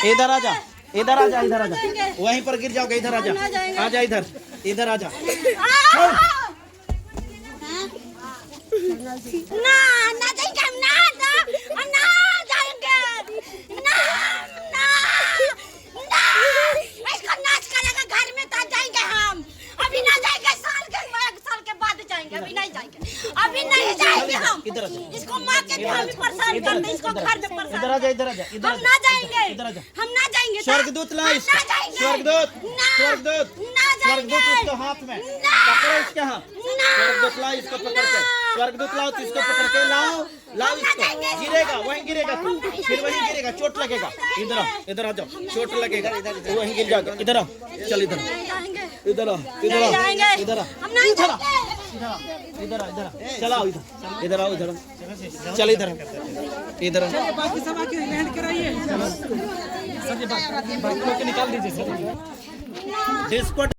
इधर आ जा, इधर आ जा, इधर आ जा, वहीं पर गिर जाओगे। इधर आ जा, आ जा इधर, इधर आ जा। ना ना जाएंगे हम, ना ना ना जाएंगे, ना ना ना, इसको नाच करेगा घर में तो जाएंगे हम। अभी ना जाएंगे, साल के बाद जाएंगे, अभी नहीं जाएंगे, अभी नहीं जाएंगे हम। इसको मार के भी हम परेशान करते, इसको घर में परेशान। इधर आ जा, इधर आ जा, इधर हम ना जाएंगे, इधर आ जा। हम ना जाएंगे। स्वर्गदूत ला इसको, ना जाएंगे, स्वर्गदूत, ना स्वर्गदूत, ना स्वर्गदूत जाएंगे, इसको हाथ में ना पकड़ो, इसके हाथ। ना स्वर्गदूत लाओ इसको पकड़ के, स्वर्गदूत लाओ तो इसको पकड़ के लाओ, लाओ इसको। गिरेगा, वहीं गिरेगा तू, फिर वहीं गिरेगा, चोट लगेगा। इधर आ, इधर आ जाओ, चोट लगेगा, वहीं गिर जाएगा। इधर आ, चल इधर, इधर आ, इधर आ, इधर आ, हम नहीं इधर आ, जाएंगे। इधर आ, इधर आ, चलाओ इधर, इधर आओ, इधर आ, चल इधर, इधर आ। बाकी सब आके लैंड कराइए, सर ये बाकी निकाल दीजिए सर। डिस्को